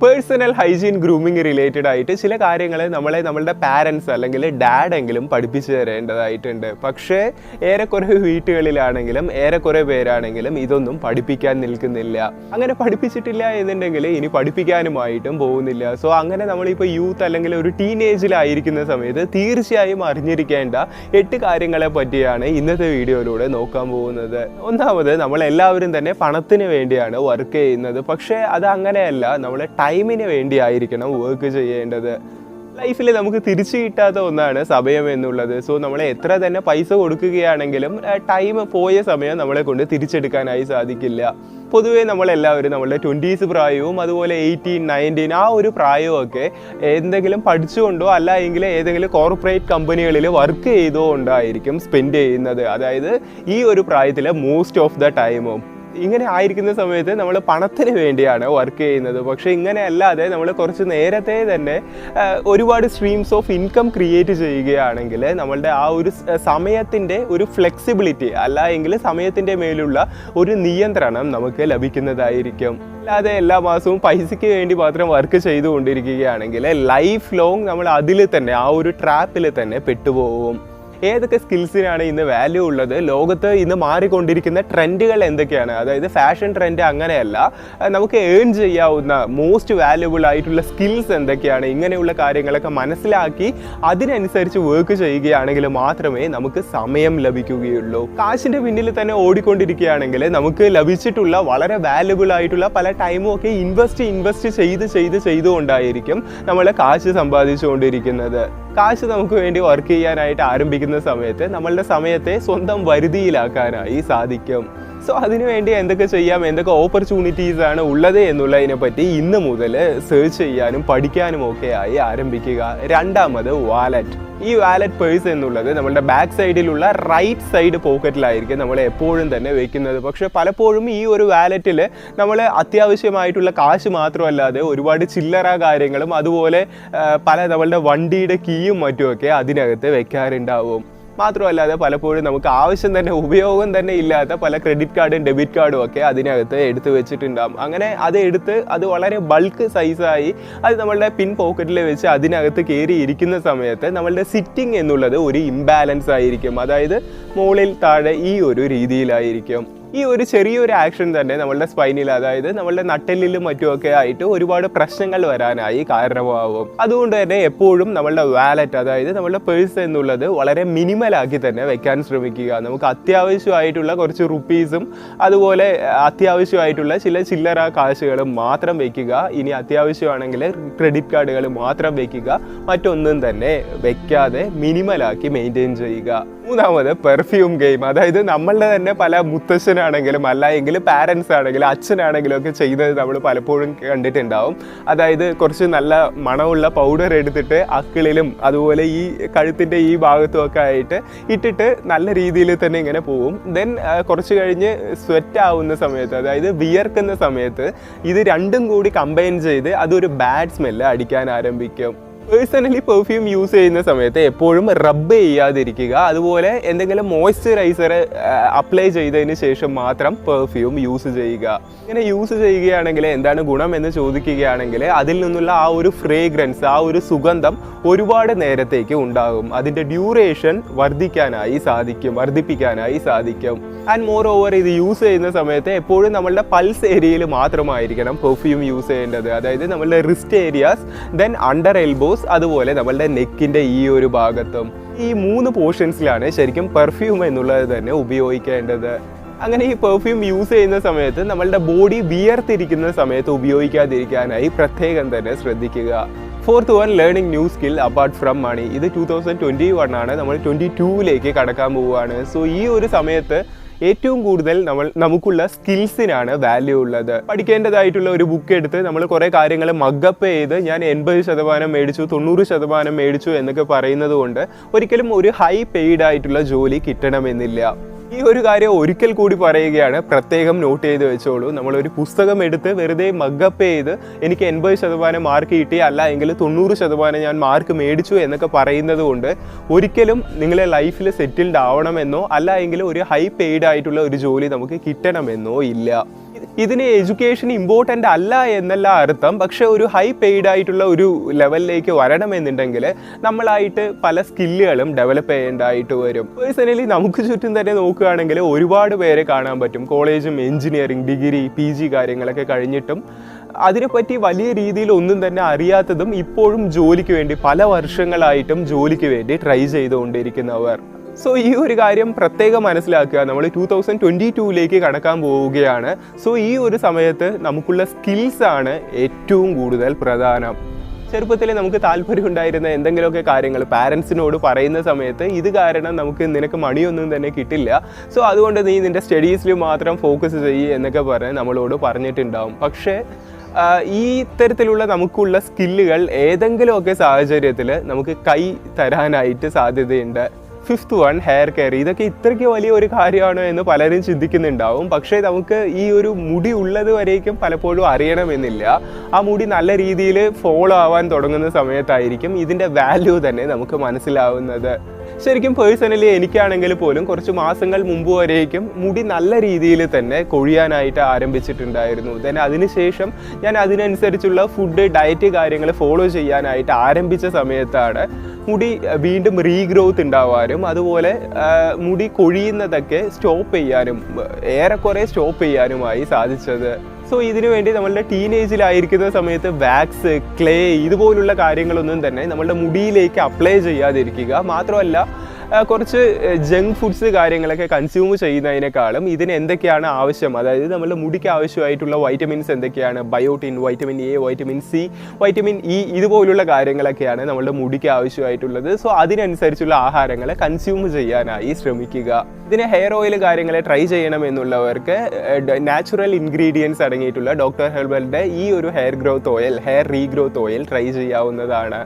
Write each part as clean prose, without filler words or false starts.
Personal hygiene grooming related ആയിട്ട് ചില കാര്യങ്ങൾ നമ്മളുടെ പാരൻസ് അല്ലെങ്കിൽ ഡാഡെങ്കിലും പഠിപ്പിച്ചു തരേണ്ടതായിട്ടുണ്ട്. പക്ഷേ ഏറെക്കുറെ വീട്ടുകളിലാണെങ്കിലും ഏറെക്കുറെ പേരാണെങ്കിലും ഇതൊന്നും പഠിപ്പിക്കാൻ നിൽക്കുന്നില്ല. അങ്ങനെ പഠിപ്പിച്ചിട്ടില്ല എന്നുണ്ടെങ്കിൽ ഇനി പഠിപ്പിക്കാനുമായിട്ടും പോകുന്നില്ല. സോ അങ്ങനെ നമ്മളിപ്പോൾ യൂത്ത് അല്ലെങ്കിൽ ഒരു ടീനേജിലായിരിക്കുന്ന സമയത്ത് തീർച്ചയായും അറിഞ്ഞിരിക്കേണ്ട 8 കാര്യങ്ങളെ പറ്റിയാണ് ഇന്നത്തെ വീഡിയോയിലൂടെ നോക്കാൻ പോകുന്നത്. ഒന്നാമത്, നമ്മളെല്ലാവരും തന്നെ പണത്തിന് വേണ്ടിയാണ് വർക്ക് ചെയ്യുന്നത്. പക്ഷേ അത് അങ്ങനെയല്ല, നമ്മൾ ടൈമിന് വേണ്ടിയായിരിക്കണം വർക്ക് ചെയ്യേണ്ടത്. ലൈഫിൽ നമുക്ക് തിരിച്ചു കിട്ടാത്ത ഒന്നാണ് സമയം എന്നുള്ളത്. സോ നമ്മൾ എത്ര തന്നെ പൈസ കൊടുക്കുകയാണെങ്കിലും ടൈം പോയ സമയം നമ്മളെ കൊണ്ട് തിരിച്ചെടുക്കാനായി സാധിക്കില്ല. പൊതുവേ നമ്മളെല്ലാവരും നമ്മളുടെ 20s പ്രായവും അതുപോലെ 18, 19 ആ ഒരു പ്രായവും എന്തെങ്കിലും പഠിച്ചുകൊണ്ടോ അല്ല എങ്കിൽ ഏതെങ്കിലും കോർപ്പറേറ്റ് കമ്പനികളിൽ വർക്ക് ചെയ്തോ കൊണ്ടായിരിക്കും സ്പെൻഡ് ചെയ്യുന്നത്. അതായത് ഈ ഒരു പ്രായത്തിൽ മോസ്റ്റ് ഓഫ് ദ ടൈമും ഇങ്ങനെ ആയിരിക്കുന്ന സമയത്ത് നമ്മൾ പണത്തിന് വേണ്ടിയാണ് വർക്ക് ചെയ്യുന്നത്. പക്ഷേ ഇങ്ങനെ അല്ലാതെ നമ്മൾ കുറച്ച് നേരത്തെ തന്നെ ഒരുപാട് സ്ട്രീംസ് ഓഫ് ഇൻകം ക്രിയേറ്റ് ചെയ്യുകയാണെങ്കിൽ നമ്മളുടെ ആ ഒരു സമയത്തിൻ്റെ ഒരു ഫ്ലെക്സിബിലിറ്റി അല്ല എങ്കിൽ സമയത്തിൻ്റെ മേലുള്ള ഒരു നിയന്ത്രണം നമുക്ക് ലഭിക്കുന്നതായിരിക്കും. അല്ലാതെ എല്ലാ മാസവും പൈസയ്ക്ക് വേണ്ടി മാത്രം വർക്ക് ചെയ്തുകൊണ്ടിരിക്കുകയാണെങ്കിൽ ലൈഫ് ലോങ് നമ്മൾ അതിൽ തന്നെ ആ ഒരു ട്രാപ്പിൽ തന്നെ പെട്ടുപോകും. ഏതൊക്കെ സ്കിൽസിനാണ് ഇന്ന് വാല്യൂ ഉള്ളത്, ലോകത്ത് ഇന്ന് മാറിക്കൊണ്ടിരിക്കുന്ന ട്രെൻഡുകൾ എന്തൊക്കെയാണ്, അതായത് ഫാഷൻ ട്രെൻഡ് അങ്ങനെയല്ല, നമുക്ക് ഏൺ ചെയ്യാവുന്ന മോസ്റ്റ് വാല്യുബിൾ ആയിട്ടുള്ള സ്കിൽസ് എന്തൊക്കെയാണ്, ഇങ്ങനെയുള്ള കാര്യങ്ങളൊക്കെ മനസ്സിലാക്കി അതിനനുസരിച്ച് വർക്ക് ചെയ്യുകയാണെങ്കിൽ മാത്രമേ നമുക്ക് സമയം ലഭിക്കുകയുള്ളൂ. കാശിൻ്റെ പിന്നിൽ തന്നെ ഓടിക്കൊണ്ടിരിക്കുകയാണെങ്കിൽ നമുക്ക് ലഭിച്ചിട്ടുള്ള വളരെ വാല്യുബിൾ ആയിട്ടുള്ള പല ടൈമും ഒക്കെ ഇൻവെസ്റ്റ് ചെയ്തുകൊണ്ടായിരിക്കും നമ്മൾ കാശ് സമ്പാദിച്ചുകൊണ്ടിരിക്കുന്നത്. കാശ് നമുക്ക് വേണ്ടി വർക്ക് ചെയ്യാനായിട്ട് ആരംഭിക്കുന്ന സമയത്ത് നമ്മളുടെ സമയത്തെ സ്വന്തം വരുതിയിലാക്കാനായി സാധിക്കും. സോ അതിനുവേണ്ടി എന്തൊക്കെ ചെയ്യാം, എന്തൊക്കെ ഓപ്പർച്യൂണിറ്റീസ് ആണ് ഉള്ളത് എന്നുള്ളതിനെ പറ്റി ഇന്ന് മുതൽ സെർച്ച് ചെയ്യാനും പഠിക്കാനും ഒക്കെ ആയി ആരംഭിക്കുക. രണ്ടാമത്, വാലറ്റ്. ഈ വാലറ്റ് പേഴ്സ് എന്നുള്ളത് നമ്മളുടെ ബാക്ക് സൈഡിലുള്ള റൈറ്റ് സൈഡ് പോക്കറ്റിലായിരിക്കും നമ്മൾ എപ്പോഴും തന്നെ വെക്കുന്നത്. പക്ഷേ പലപ്പോഴും ഈ ഒരു വാലറ്റിൽ നമ്മൾ അത്യാവശ്യമായിട്ടുള്ള കാശ് മാത്രമല്ലാതെ ഒരുപാട് ചില്ലറ കാര്യങ്ങളും അതുപോലെ പല നമ്മളുടെ വണ്ടിയുടെ കീയും മറ്റുമൊക്കെ അതിനകത്ത് വെക്കാറുണ്ടാവും. മാത്രമല്ലാതെ പലപ്പോഴും നമുക്ക് ആവശ്യം തന്നെ ഉപയോഗം തന്നെ ഇല്ലാത്ത പല ക്രെഡിറ്റ് കാർഡും ഡെബിറ്റ് കാർഡും ഒക്കെ അതിനകത്ത് എടുത്ത് വെച്ചിട്ടുണ്ടാകും. അങ്ങനെ അത് വളരെ ബൾക്ക് സൈസായി അത് നമ്മളുടെ പിൻ പോക്കറ്റിൽ വെച്ച് അതിനകത്ത് കയറി ഇരിക്കുന്ന സമയത്ത് നമ്മളുടെ സിറ്റിംഗ് എന്നുള്ളത് ഒരു ഇംബാലൻസ് ആയിരിക്കും. അതായത് മുകളിൽ താഴെ ഈ ഒരു രീതിയിലായിരിക്കും. ഈ ഒരു ചെറിയൊരു ആക്ഷൻ തന്നെ നമ്മളുടെ സ്പൈനിൽ, അതായത് നമ്മളുടെ നട്ടെല്ലിലും മറ്റുമൊക്കെ ആയിട്ട് ഒരുപാട് പ്രശ്നങ്ങൾ വരാനായി കാരണമാവും. അതുകൊണ്ട് തന്നെ എപ്പോഴും നമ്മളുടെ വാലറ്റ്, അതായത് നമ്മളുടെ പേഴ്സ് എന്നുള്ളത് വളരെ മിനിമലാക്കി തന്നെ വെക്കാൻ ശ്രമിക്കുക. നമുക്ക് അത്യാവശ്യമായിട്ടുള്ള കുറച്ച് റുപ്പീസും അതുപോലെ അത്യാവശ്യമായിട്ടുള്ള ചില ചില്ലറ കാശുകളും മാത്രം വെക്കുക. ഇനി അത്യാവശ്യമാണെങ്കിൽ ക്രെഡിറ്റ് കാർഡുകൾ മാത്രം വെക്കുക. മറ്റൊന്നും തന്നെ വെക്കാതെ മിനിമലാക്കി മെയിൻറ്റെയിൻ ചെയ്യുക. മൂന്നാമത്, പെർഫ്യൂം ഗെയിം. അതായത് നമ്മളുടെ തന്നെ പല മുത്തശ്ശനാണെങ്കിലും അല്ല എങ്കിൽ പാരൻസ് ആണെങ്കിലും അച്ഛനാണെങ്കിലും ഒക്കെ ചെയ്യുന്നത് നമ്മൾ പലപ്പോഴും കണ്ടിട്ടുണ്ടാവും. അതായത് കുറച്ച് നല്ല മണമുള്ള പൗഡർ എടുത്തിട്ട് അക്കിളിലും അതുപോലെ ഈ കഴുത്തിൻ്റെ ഈ ഭാഗത്തും ഒക്കെ ആയിട്ട് ഇട്ടിട്ട് നല്ല രീതിയിൽ തന്നെ ഇങ്ങനെ പോവും. ദെൻ കുറച്ച് കഴിഞ്ഞ് സ്വെറ്റ് ആവുന്ന സമയത്ത്, അതായത് വിയർക്കുന്ന സമയത്ത് ഇത് രണ്ടും കൂടി കമ്പൈൻ ചെയ്ത് അതൊരു ബാഡ് സ്മെല്ല് അടിക്കാൻ ആരംഭിക്കും. പേഴ്സണലി പെർഫ്യൂം യൂസ് ചെയ്യുന്ന സമയത്ത് എപ്പോഴും റബ്ബ് ചെയ്യാതിരിക്കുക. അതുപോലെ എന്തെങ്കിലും മോയ്സ്ചറൈസർ അപ്ലൈ ചെയ്തതിന് ശേഷം മാത്രം പെർഫ്യൂം യൂസ് ചെയ്യുക. ഇങ്ങനെ യൂസ് ചെയ്യുകയാണെങ്കിൽ എന്താണ് ഗുണം എന്ന് ചോദിക്കുകയാണെങ്കിൽ അതിൽ നിന്നുള്ള ആ ഒരു ഫ്രേഗ്രൻസ്, ആ ഒരു സുഗന്ധം ഒരുപാട് നേരത്തേക്ക് ഉണ്ടാകും. അതിൻ്റെ ഡ്യൂറേഷൻ വർദ്ധിപ്പിക്കാനായി സാധിക്കും. ആൻഡ് മോർ ഓവർ ഇത് യൂസ് ചെയ്യുന്ന സമയത്ത് എപ്പോഴും നമ്മളുടെ പൾസ് ഏരിയയിൽ മാത്രമായിരിക്കണം പെർഫ്യൂം യൂസ് ചെയ്യേണ്ടത്. അതായത് നമ്മളുടെ wrist areas, then under elbows, അതുപോലെ നമ്മളുടെ നെക്കിൻ്റെ ഈ ഒരു ഭാഗത്തും. ഈ 3 പോർഷൻസിലാണ് ശരിക്കും പെർഫ്യൂം എന്നുള്ളത് തന്നെ ഉപയോഗിക്കേണ്ടത്. അങ്ങനെ ഈ പെർഫ്യൂം യൂസ് ചെയ്യുന്ന സമയത്ത് നമ്മളുടെ ബോഡി വിയർത്തിരിക്കുന്ന സമയത്ത് ഉപയോഗിക്കാതിരിക്കാനായി പ്രത്യേകം തന്നെ ശ്രദ്ധിക്കുക. Fourth one, learning new skill apart from money. ഇത് 2021 ആണ്, നമ്മൾ 22ലേക്ക് കടക്കാൻ പോവുകയാണ്. സോ ഈ ഒരു സമയത്ത് ഏറ്റവും കൂടുതൽ നമുക്കുള്ള സ്കിൽസിനാണ് വാല്യൂ ഉള്ളത്. പഠിക്കേണ്ടതായിട്ടുള്ള ഒരു ബുക്ക് എടുത്ത് നമ്മൾ കുറേ കാര്യങ്ങൾ മഗ്ഗപ്പ് ചെയ്ത് ഞാൻ 80% മേടിച്ചു, 90% മേടിച്ചു എന്നൊക്കെ പറയുന്നത് കൊണ്ട് ഒരിക്കലും ഒരു ഹൈ പെയ്ഡ് ആയിട്ടുള്ള ജോലി കിട്ടണമെന്നില്ല. ഈ ഒരു കാര്യം ഒരിക്കൽ കൂടി പറയുകയാണ്, പ്രത്യേകം നോട്ട് ചെയ്ത് വെച്ചോളൂ. നമ്മളൊരു പുസ്തകം എടുത്ത് വെറുതെ മഗ്ഗപ്പ് ചെയ്ത് എനിക്ക് 80% മാർക്ക് കിട്ടി, അല്ല എങ്കിൽ 90% ഞാൻ മാർക്ക് മേടിച്ചു എന്നൊക്കെ പറയുന്നത് കൊണ്ട് ഒരിക്കലും നിങ്ങളെ ലൈഫിൽ സെറ്റിൽഡ് ആവണമെന്നോ അല്ല എങ്കിൽ ഒരു ഹൈ പെയ്ഡ് ആയിട്ടുള്ള ഒരു ജോലി നമുക്ക് കിട്ടണമെന്നോ ഇല്ല. ഇതിന് എഡ്യൂക്കേഷൻ ഇമ്പോർട്ടൻ്റ് അല്ല എന്നല്ല അർത്ഥം. പക്ഷേ ഒരു ഹൈ പെയ്ഡ് ആയിട്ടുള്ള ഒരു ലെവലിലേക്ക് വരണമെന്നുണ്ടെങ്കിൽ നമ്മളായിട്ട് പല സ്കില്ലുകളും ഡെവലപ്പ് ചെയ്യേണ്ടതായിട്ട് വരും. പേഴ്സണലി നമുക്ക് ചുറ്റും തന്നെ നോക്കുകയാണെങ്കിൽ ഒരുപാട് പേരെ കാണാൻ പറ്റും, കോളേജും എഞ്ചിനീയറിംഗ്, ഡിഗ്രി, PG കാര്യങ്ങളൊക്കെ കഴിഞ്ഞിട്ടും അതിനെപ്പറ്റി വലിയ രീതിയിൽ ഒന്നും തന്നെ അറിയാത്തതും ഇപ്പോഴും ജോലിക്ക് വേണ്ടി പല വർഷങ്ങളായിട്ടും ജോലിക്ക് വേണ്ടി ട്രൈ ചെയ്തുകൊണ്ടിരിക്കുന്നവർ. സോ ഈ ഒരു കാര്യം പ്രത്യേകം മനസ്സിലാക്കുക. നമ്മൾ 2022ലേക്ക് കടക്കാൻ പോവുകയാണ്. സോ ഈ ഒരു സമയത്ത് നമുക്കുള്ള സ്കിൽസാണ് ഏറ്റവും കൂടുതൽ പ്രധാനം. ചെറുപ്പത്തിൽ നമുക്ക് താല്പര്യം ഉണ്ടായിരുന്ന എന്തെങ്കിലുമൊക്കെ കാര്യങ്ങൾ പാരൻസിനോട് പറയുന്ന സമയത്ത് ഇത് കാരണം നിനക്ക് മണിയൊന്നും തന്നെ കിട്ടില്ല, സോ അതുകൊണ്ട് നീ നിൻ്റെ സ്റ്റഡീസിൽ മാത്രം ഫോക്കസ് ചെയ്യുക എന്നൊക്കെ പറഞ്ഞ് നമ്മളോട് പറഞ്ഞിട്ടുണ്ടാവും. പക്ഷേ ഈ ഇത്തരത്തിലുള്ള നമുക്കുള്ള സ്കില്ലുകൾ ഏതെങ്കിലുമൊക്കെ സാഹചര്യത്തിൽ നമുക്ക് കൈ തരാനായിട്ട് സാധ്യതയുണ്ട്. 5th one, hair care. ഇതൊക്കെ ഇത്രയ്ക്ക് വലിയ ഒരു കാര്യമാണോ എന്ന് പലരും ചിന്തിക്കുന്നുണ്ടാവും. പക്ഷേ നമുക്ക് ഈ ഒരു മുടി ഉള്ളത് വരേക്കും പലപ്പോഴും അറിയണമെന്നില്ല. ആ മുടി നല്ല രീതിയിൽ ഫോളോ ആവാൻ തുടങ്ങുന്ന സമയത്തായിരിക്കും ഇതിൻ്റെ വാല്യൂ തന്നെ നമുക്ക് മനസ്സിലാവുന്നത്. ശരിക്കും പേഴ്സണലി എനിക്കാണെങ്കിൽ പോലും കുറച്ച് മാസങ്ങൾ മുമ്പ് വരേക്കും മുടി നല്ല രീതിയിൽ തന്നെ കൊഴിയാനായിട്ട് ആരംഭിച്ചിട്ടുണ്ടായിരുന്നു. ദെൻ അതിനുശേഷം ഞാൻ അതിനനുസരിച്ചുള്ള ഫുഡ്, ഡയറ്റ് കാര്യങ്ങൾ ഫോളോ ചെയ്യാനായിട്ട് ആരംഭിച്ച സമയത്താണ് മുടി വീണ്ടും റീഗ്രോത്ത് ഉണ്ടാവാനും അതുപോലെ മുടി കൊഴിയുന്നതൊക്കെ സ്റ്റോപ്പ് ചെയ്യാനും ഏറെക്കുറെ സ്റ്റോപ്പ് ചെയ്യാനുമായി സാധിച്ചത്. സോ ഇതിനു വേണ്ടി നമ്മളുടെ ടീനേജിലായിരിക്കുന്ന സമയത്ത് വാക്സ്, ക്ലേ ഇതുപോലുള്ള കാര്യങ്ങളൊന്നും തന്നെ നമ്മളുടെ മുടിയിലേക്ക് അപ്ലൈ ചെയ്യാതിരിക്കുക. മാത്രമല്ല കുറച്ച് ജങ്ക് ഫുഡ്സ് കാര്യങ്ങളൊക്കെ കൺസ്യൂം ചെയ്യുന്നതിനേക്കാളും ഇതിന് എന്തൊക്കെയാണ് ആവശ്യം, അതായത് നമ്മളുടെ മുടിക്ക് ആവശ്യമായിട്ടുള്ള വൈറ്റമിൻസ് എന്തൊക്കെയാണ്, biotin, vitamin A, vitamin C, vitamin E ഇതുപോലുള്ള കാര്യങ്ങളൊക്കെയാണ് നമ്മളുടെ മുടിക്ക് ആവശ്യമായിട്ടുള്ളത്. സോ അതിനനുസരിച്ചുള്ള ആഹാരങ്ങൾ കൺസ്യൂം ചെയ്യാനായി ശ്രമിക്കുക. ഇതിന് ഹെയർ ഓയിൽ കാര്യങ്ങളെ ട്രൈ ചെയ്യണമെന്നുള്ളവർക്ക് നാച്ചുറൽ ഇൻഗ്രീഡിയൻസ് അടങ്ങിയിട്ടുള്ള ഡോക്ടർ ഹെർബലിൻ്റെ ഈ ഒരു hair growth oil, hair regrowth oil try ചെയ്യാവുന്നതാണ്.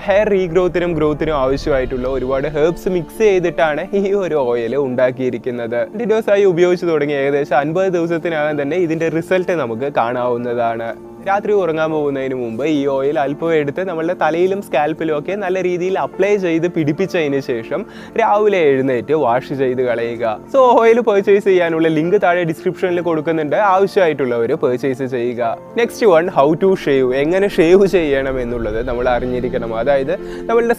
ഹെയർ റീഗ്രോത്തിനും ഗ്രോത്തിനും ആവശ്യമായിട്ടുള്ള ഒരുപാട് ഹെർബ്സ് മിക്സ് ചെയ്തിട്ടാണ് ഈ ഒരു ഓയിൽ ഉണ്ടാക്കിയിരിക്കുന്നത്. കണ്ടിന്യൂസായി ഉപയോഗിച്ച് തുടങ്ങി ഏകദേശം 50 ദിവസത്തിനകം തന്നെ ഇതിൻ്റെ റിസൾട്ട് നമുക്ക് കാണാവുന്നതാണ്. രാത്രി ഉറങ്ങാൻ പോകുന്നതിന് മുമ്പ് ഈ ഓയിൽ അല്പം എടുത്ത് നമ്മളുടെ തലയിലും സ്കാൽപ്പിലും ഒക്കെ നല്ല രീതിയിൽ അപ്ലൈ ചെയ്ത് പിടിപ്പിച്ചതിന് ശേഷം രാവിലെ എഴുന്നേറ്റ് വാഷ് ചെയ്ത് കളയുക. സോ ഓയിൽ പർച്ചേസ് ചെയ്യാനുള്ള ലിങ്ക് താഴെ ഡിസ്ക്രിപ്ഷനിൽ കൊടുക്കുന്നുണ്ട്, ആവശ്യമായിട്ടുള്ളവർ പർച്ചേസ് ചെയ്യുക. Next one, how to shave. എങ്ങനെ ഷേവ് ചെയ്യണം എന്നുള്ളത് നമ്മൾ അറിഞ്ഞിരിക്കണം. അതായത് നമ്മളുടെ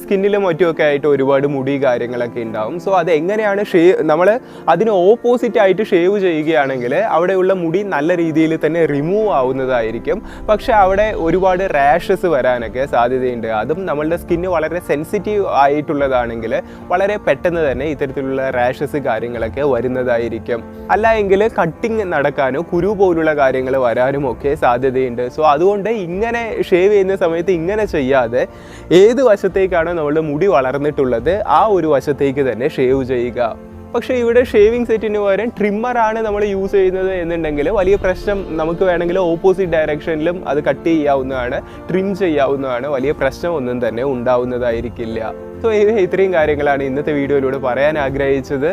സ്കിന്നിലും മറ്റുമൊക്കെ ആയിട്ട് ഒരുപാട് മുടി കാര്യങ്ങളൊക്കെ ഉണ്ടാവും. സോ അത് എങ്ങനെയാണ് നമ്മൾ അതിന് ഓപ്പോസിറ്റ് ആയിട്ട് ഷേവ് ചെയ്യുകയാണെങ്കിൽ അവിടെയുള്ള മുടി നല്ല രീതിയിൽ തന്നെ റിമൂവ് ആവുന്നത് ായിരിക്കും. പക്ഷെ അവിടെ ഒരുപാട് റാഷസ് വരാനൊക്കെ സാധ്യതയുണ്ട്. അതും നമ്മളുടെ സ്കിന്ന് വളരെ സെൻസിറ്റീവ് ആയിട്ടുള്ളതാണെങ്കിൽ വളരെ പെട്ടെന്ന് തന്നെ ഇത്തരത്തിലുള്ള റാഷസ് കാര്യങ്ങളൊക്കെ വരുന്നതായിരിക്കും. അല്ല എങ്കിൽ കട്ടിങ് നടക്കാനോ കുരു പോലുള്ള കാര്യങ്ങൾ വരാനും ഒക്കെ സാധ്യതയുണ്ട്. സോ അതുകൊണ്ട് ഇങ്ങനെ ഷേവ് ചെയ്യുന്ന സമയത്ത് ഇങ്ങനെ ചെയ്യാതെ ഏത് വശത്തേക്കാണോ നമ്മളുടെ മുടി വളർന്നിട്ടുള്ളത് ആ ഒരു വശത്തേക്ക് തന്നെ ഷേവ് ചെയ്യുക. പക്ഷേ ഇവിടെ ഷേവിംഗ് സെറ്റിന് പകരം ട്രിമ്മറാണ് നമ്മൾ യൂസ് ചെയ്യുന്നത് എന്നുണ്ടെങ്കിൽ വലിയ പ്രശ്നം, നമുക്ക് വേണമെങ്കിൽ ഓപ്പോസിറ്റ് ഡയറക്ഷനിലും അത് കട്ട് ചെയ്യാവുന്നതാണ്, ട്രിം ചെയ്യാവുന്നതാണ്, വലിയ പ്രശ്നമൊന്നും തന്നെ ഉണ്ടാവുന്നതായിരിക്കില്ല. സോ ഇത്രയും കാര്യങ്ങളാണ് ഇന്നത്തെ വീഡിയോയിലൂടെ പറയാൻ ആഗ്രഹിച്ചത്.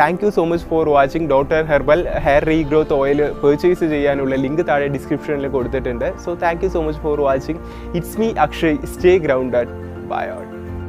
Thank you so much for watching. Doctor herbal hair regrowth oil purchase ചെയ്യാനുള്ള ലിങ്ക് താഴെ ഡിസ്ക്രിപ്ഷനിൽ കൊടുത്തിട്ടുണ്ട്. So thank you so much for watching. It's me Akshay. Stay grounded. Bye all.